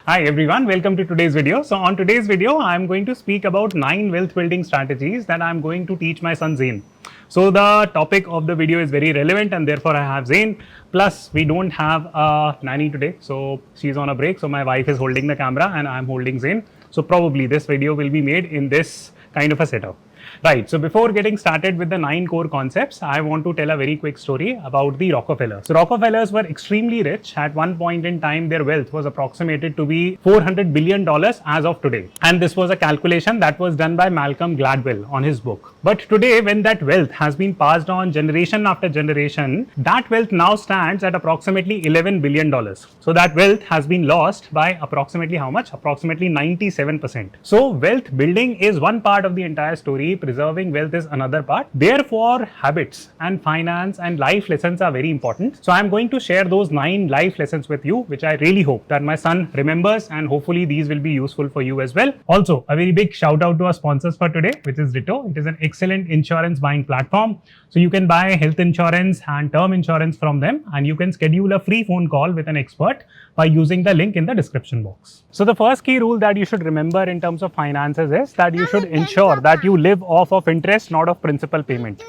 Hi everyone, welcome to today's video. So on today's video, I'm going to speak about 9 wealth building strategies that I'm going to teach my son Zayn. So the topic of the video is very relevant and therefore I have Zayn. Plus we don't have a nanny today, so she's on a break. So my wife is holding the camera and I'm holding Zayn. So probably this video will be made in this kind of a setup. Right, so before getting started with the 9 core concepts, I want to tell a very quick story about the Rockefellers. So Rockefellers were extremely rich. At one point in time, their wealth was approximated to be $400 billion as of today. And this was a calculation that was done by Malcolm Gladwell on his book. But today, when that wealth has been passed on generation after generation, that wealth now stands at approximately $11 billion. So that wealth has been lost by approximately how much? Approximately 97%. So wealth building is one part of the entire story. Preserving wealth is another part. Therefore, habits and finance and life lessons are very important. So I'm going to share those 9 life lessons with you, which I really hope that my son remembers, and hopefully these will be useful for you as well. Also, a very big shout out to our sponsors for today, which is Ditto. It is an excellent insurance buying platform. So you can buy health insurance and term insurance from them, and you can schedule a free phone call with an expert by using the link in the description box. So the first key rule that you should remember in terms of finances is that you should ensure that you live off of interest, not of principal payment.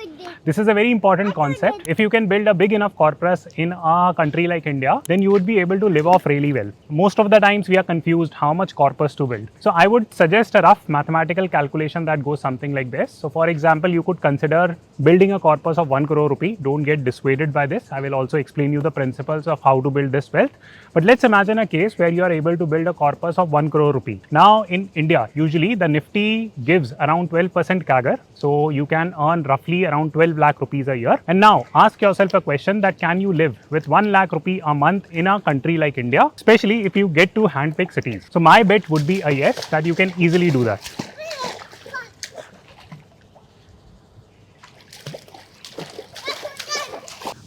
This is a very important concept. If you can build a big enough corpus in a country like India, then you would be able to live off really well. Most of the times we are confused how much corpus to build. So I would suggest a rough mathematical calculation that goes something like this. So for example, you could consider building a corpus of 1 crore rupee. Don't get dissuaded by this. I will also explain you the principles of how to build this wealth. But let's imagine a case where you are able to build a corpus of 1 crore rupee. Now in India, usually the Nifty gives around 12% CAGR. So you can earn roughly around 12 lakh rupees a year. And now ask yourself a question that can you live with 1 lakh rupee a month in a country like India, especially if you get to handpick cities. So my bet would be a yes, that you can easily do that.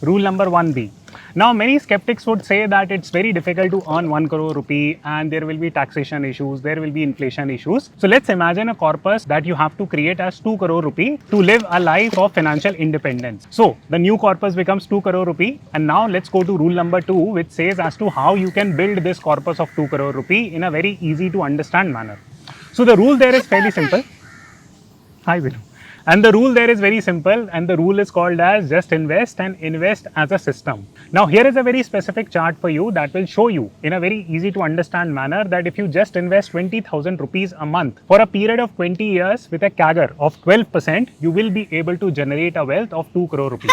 Rule number 1B. Now, many skeptics would say that it's very difficult to earn 1 crore rupee and there will be taxation issues, there will be inflation issues. So let's imagine a corpus that you have to create as 2 crore rupee to live a life of financial independence. So the new corpus becomes 2 crore rupee. And now let's go to rule number 2, which says as to how you can build this corpus of 2 crore rupee in a very easy to understand manner. So the rule there is fairly simple. Hi, Zero. And the rule there is very simple, and the rule is called as just invest and invest as a system. Now here is a very specific chart for you that will show you in a very easy to understand manner that if you just invest 20,000 rupees a month for a period of 20 years with a CAGR of 12%, you will be able to generate a wealth of 2 crore rupees.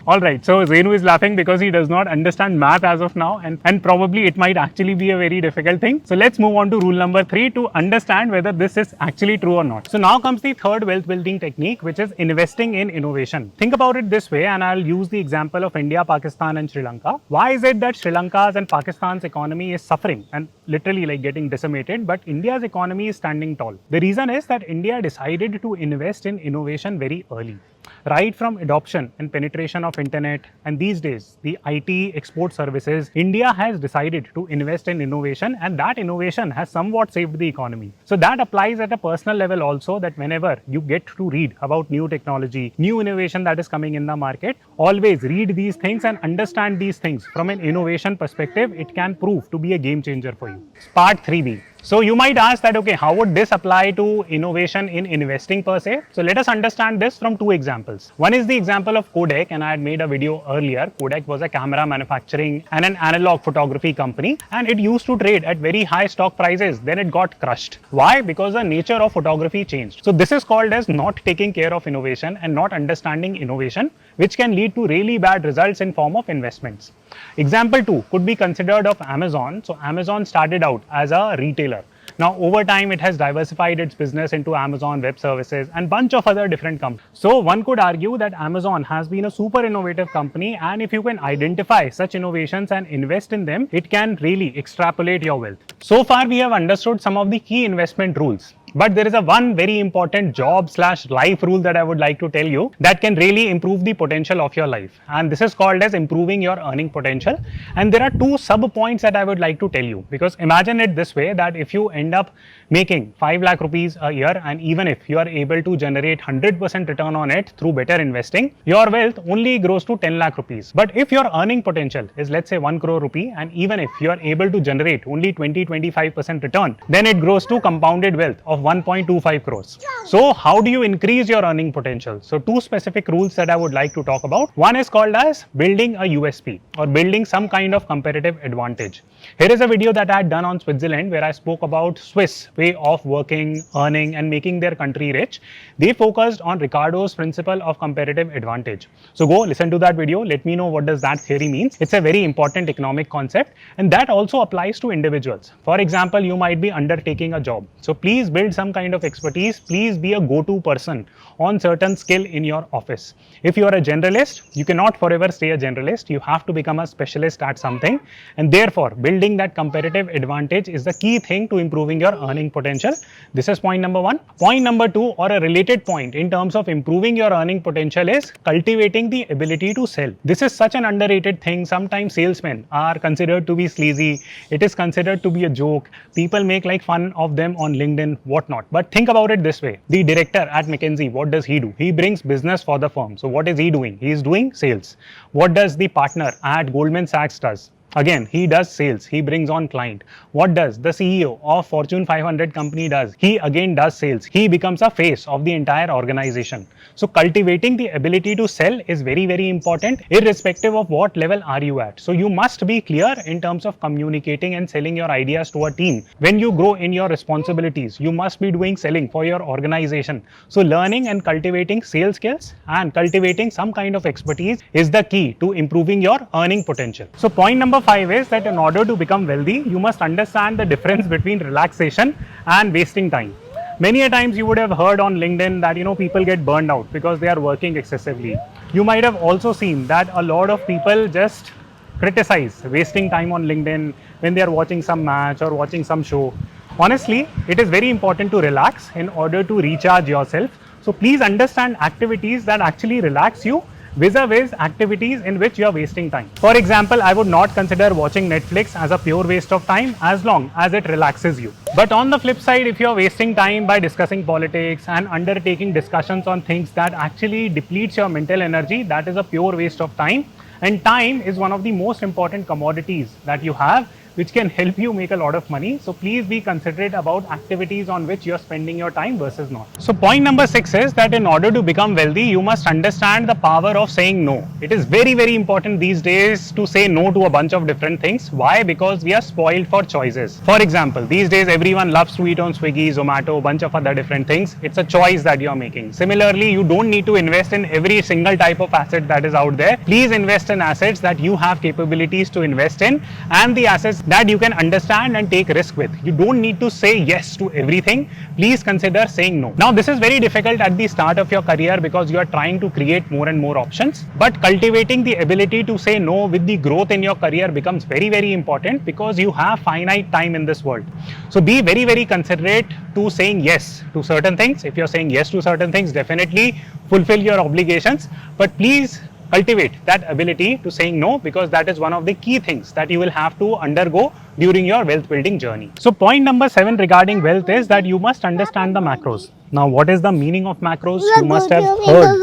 Alright, so Zainu is laughing because he does not understand math as of now, and probably it might actually be a very difficult thing. So let's move on to rule number 3 to understand whether this is actually true or not. So now comes the third wealth building technique, which is investing in innovation. Think about it this way, and I'll use the example of India, Pakistan and Sri Lanka. Why is it that Sri Lanka's and Pakistan's economy is suffering and literally like getting decimated, but India's economy is standing tall? The reason is that India decided to invest in innovation very early. Right from adoption and penetration of internet and these days the IT export services, India has decided to invest in innovation, and that innovation has somewhat saved the economy. So that applies at a personal level also, that whenever you get to read about new technology, new innovation that is coming in the market, always read these things and understand these things from an innovation perspective. It can prove to be a game changer for you. Part 3B. So you might ask that, okay, how would this apply to innovation in investing per se? So let us understand this from 2 examples. One is the example of Kodak, and I had made a video earlier. Kodak was a camera manufacturing and an analog photography company, and it used to trade at very high stock prices. Then it got crushed. Why? Because the nature of photography changed. So this is called as not taking care of innovation and not understanding innovation, which can lead to really bad results in form of investments. Example 2 could be considered of Amazon. So Amazon started out as a retailer. Now over time it has diversified its business into Amazon Web Services and bunch of other different companies. So one could argue that Amazon has been a super innovative company, and if you can identify such innovations and invest in them, it can really extrapolate your wealth. So far we have understood some of the key investment rules. But there is a one very important job/life rule that I would like to tell you that can really improve the potential of your life. And this is called as improving your earning potential. And there are two sub points that I would like to tell you, because imagine it this way, that if you end up making 5 lakh rupees a year, and even if you are able to generate 100% return on it through better investing, your wealth only grows to 10 lakh rupees. But if your earning potential is, let's say, 1 crore rupee, and even if you are able to generate only 20-25% return, then it grows to compounded wealth of 1.25 crores. So how do you increase your earning potential? So two specific rules that I would like to talk about. One is called as building a USP, or building some kind of competitive advantage. Here is a video that I had done on Switzerland where I spoke about Swiss way of working, earning and making their country rich. They focused on RICARDO's principle of competitive advantage. So go listen to that video. Let me know what does that theory means. It's a very important economic concept, and that also applies to individuals. For example, you might be undertaking a job. So please build some kind of expertise. Please be a go-to person on certain skill in your office. If you are a generalist, you cannot forever stay a generalist. You have to become a specialist at something, and therefore building that competitive advantage is the key thing to improving your earning potential. This is point number one. Point number two, or a related point in terms of improving your earning potential, is cultivating the ability to sell. This is such an underrated thing. Sometimes salesmen are considered to be sleazy. It is considered to be a joke. People make like fun of them on LinkedIn, whatnot. But think about it this way. The director at McKinsey, what does he do? He brings business for the firm. So what is he doing? He is doing sales. What does the partner at Goldman Sachs does? Again, he does sales. He brings on client. What does the CEO of Fortune 500 company does? He again does sales. He becomes a face of the entire organization. So cultivating the ability to sell is very, very important, irrespective of what level are you at. So you must be clear in terms of communicating and selling your ideas to a team. When you grow in your responsibilities, you must be doing selling for your organization. So learning and cultivating sales skills and cultivating some kind of expertise is the key to improving your earning potential. So point number 5 is that in order to become wealthy, you must understand the difference between relaxation and wasting time. Many a times you would have heard on LinkedIn that people get burned out because they are working excessively. You might have also seen that a lot of people just criticize wasting time on LinkedIn when they are watching some match or watching some show. Honestly, it is very important to relax in order to recharge yourself. So please understand activities that actually relax you vis-a-vis activities in which you are wasting time. For example, I would not consider watching Netflix as a pure waste of time as long as it relaxes you. But on the flip side, if you are wasting time by discussing politics and undertaking discussions on things that actually depletes your mental energy, that is a pure waste of time. And time is one of the most important commodities that you have, which can help you make a lot of money. So please be considerate about activities on which you are spending your time versus not. So point number 6 is that in order to become wealthy, you must understand the power of saying no. It is very, very important these days to say no to a bunch of different things. Why? Because we are spoiled for choices. For example, these days everyone loves to eat on Swiggy, Zomato, a bunch of other different things. It's a choice that you are making. Similarly, you don't need to invest in every single type of asset that is out there. Please invest in assets that you have capabilities to invest in, and the assets that you can understand and take risk with. You don't need to say yes to everything. Please consider saying no. Now, this is very difficult at the start of your career because you are trying to create more and more options. But cultivating the ability to say no with the growth in your career becomes very, very important because you have finite time in this world. So be very, very considerate to saying yes to certain things. If you're saying yes to certain things, definitely fulfill your obligations. But please cultivate that ability to saying no, because that is one of the key things that you will have to undergo during your wealth building journey. So point number 7 regarding wealth is that you must understand the macros. Now, what is the meaning of macros? You must have heard.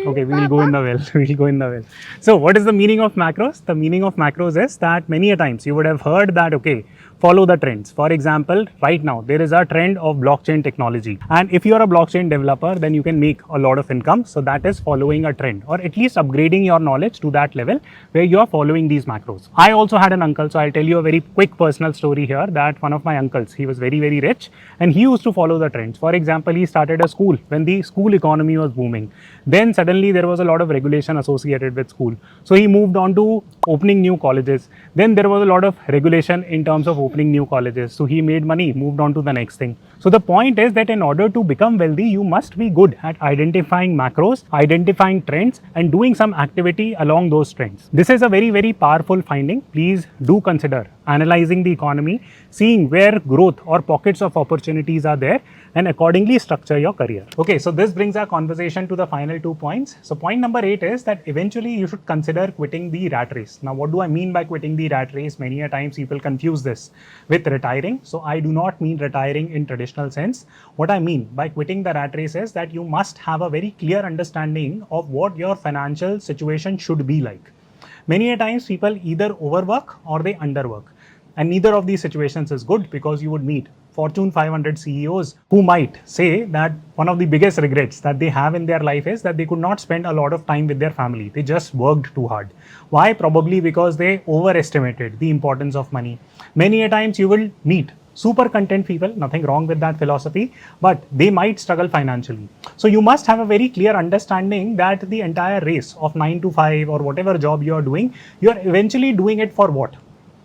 Okay, we will go in the well. We will go in the well. So what is the meaning of macros? The meaning of macros is that many a times you would have heard that, okay, follow the trends. For example, right now there is a trend of blockchain technology, and if you are a blockchain developer, then you can make a lot of income. So that is following a trend, or at least upgrading your knowledge to that level where you are following these macros. I also had an uncle, so I'll tell you a very quick personal story here, that one of my uncles, he was very, very rich and he used to follow the trends. For example, he started a school when the school economy was booming. Then suddenly there was a lot of regulation associated with school. So he moved on to opening new colleges. Then there was a lot of regulation in terms of opening new colleges. So he made money, moved on to the next thing. So the point is that in order to become wealthy, you must be good at identifying macros, identifying trends, and doing some activity along those trends. This is a very, very powerful finding. Please do consider analyzing the economy, seeing where growth or pockets of opportunities are there, and accordingly structure your career. Okay, so this brings our conversation to the final 2 points. So point number 8 is that eventually you should consider quitting the rat race. Now, what do I mean by quitting the rat race? Many a times people confuse this with retiring. So I do not mean retiring in traditional sense. What I mean by quitting the rat race is that you must have a very clear understanding of what your financial situation should be like. Many a times people either overwork or they underwork. And neither of these situations is good, because you would meet Fortune 500 CEOs who might say that one of the biggest regrets that they have in their life is that they could not spend a lot of time with their family. They just worked too hard. Why? Probably because they overestimated the importance of money. Many a times you will meet super content people, nothing wrong with that philosophy, but they might struggle financially. So you must have a very clear understanding that the entire race of 9 to 5 or whatever job you are doing, you are eventually doing it for what?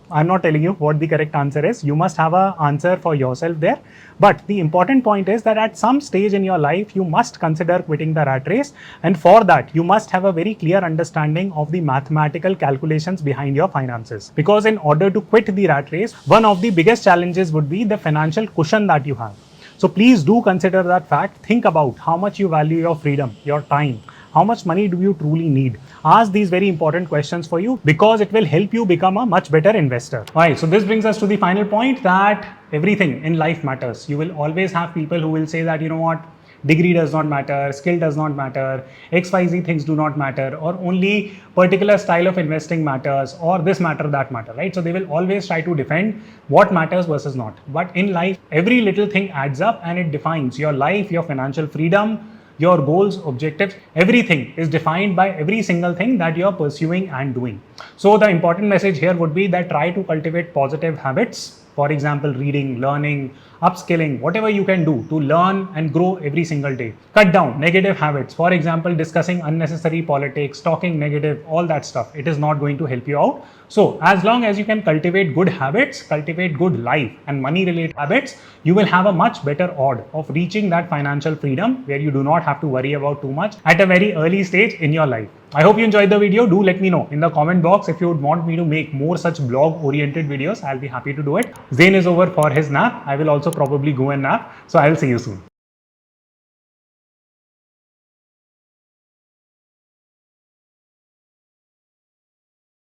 I'm not telling you what the correct answer is. You must have an answer for yourself there. But the important point is that at some stage in your life, you must consider quitting the rat race. And for that, you must have a very clear understanding of the mathematical calculations behind your finances. Because in order to quit the rat race, one of the biggest challenges would be the financial cushion that you have. So please do consider that fact. Think about how much you value your freedom, your time. How much money do you truly need? Ask these very important questions for you, because it will help you become a much better investor. Alright, so this brings us to the final point, that everything in life matters. You will always have people who will say that, you know what, degree does not matter, skill does not matter, XYZ things do not matter, or only particular style of investing matters, or this matter, that matter, right? So they will always try to defend what matters versus not. But in life, every little thing adds up and it defines your life, your financial freedom, your goals, objectives, everything is defined by every single thing that you're pursuing and doing. So the important message here would be that try to cultivate positive habits. For example, reading, learning, upskilling, whatever you can do to learn and grow every single day. Cut down negative habits. For example, discussing unnecessary politics, talking negative, all that stuff. It is not going to help you out. So as long as you can cultivate good habits, cultivate good life and money related habits, you will have a much better odds of reaching that financial freedom where you do not have to worry about too much at a very early stage in your life. I hope you enjoyed the video. Do let me know in the comment box if you would want me to make more such blog oriented videos. I'll be happy to do it. Zayn is over for his nap. I will also probably go and nap. So I will see you soon.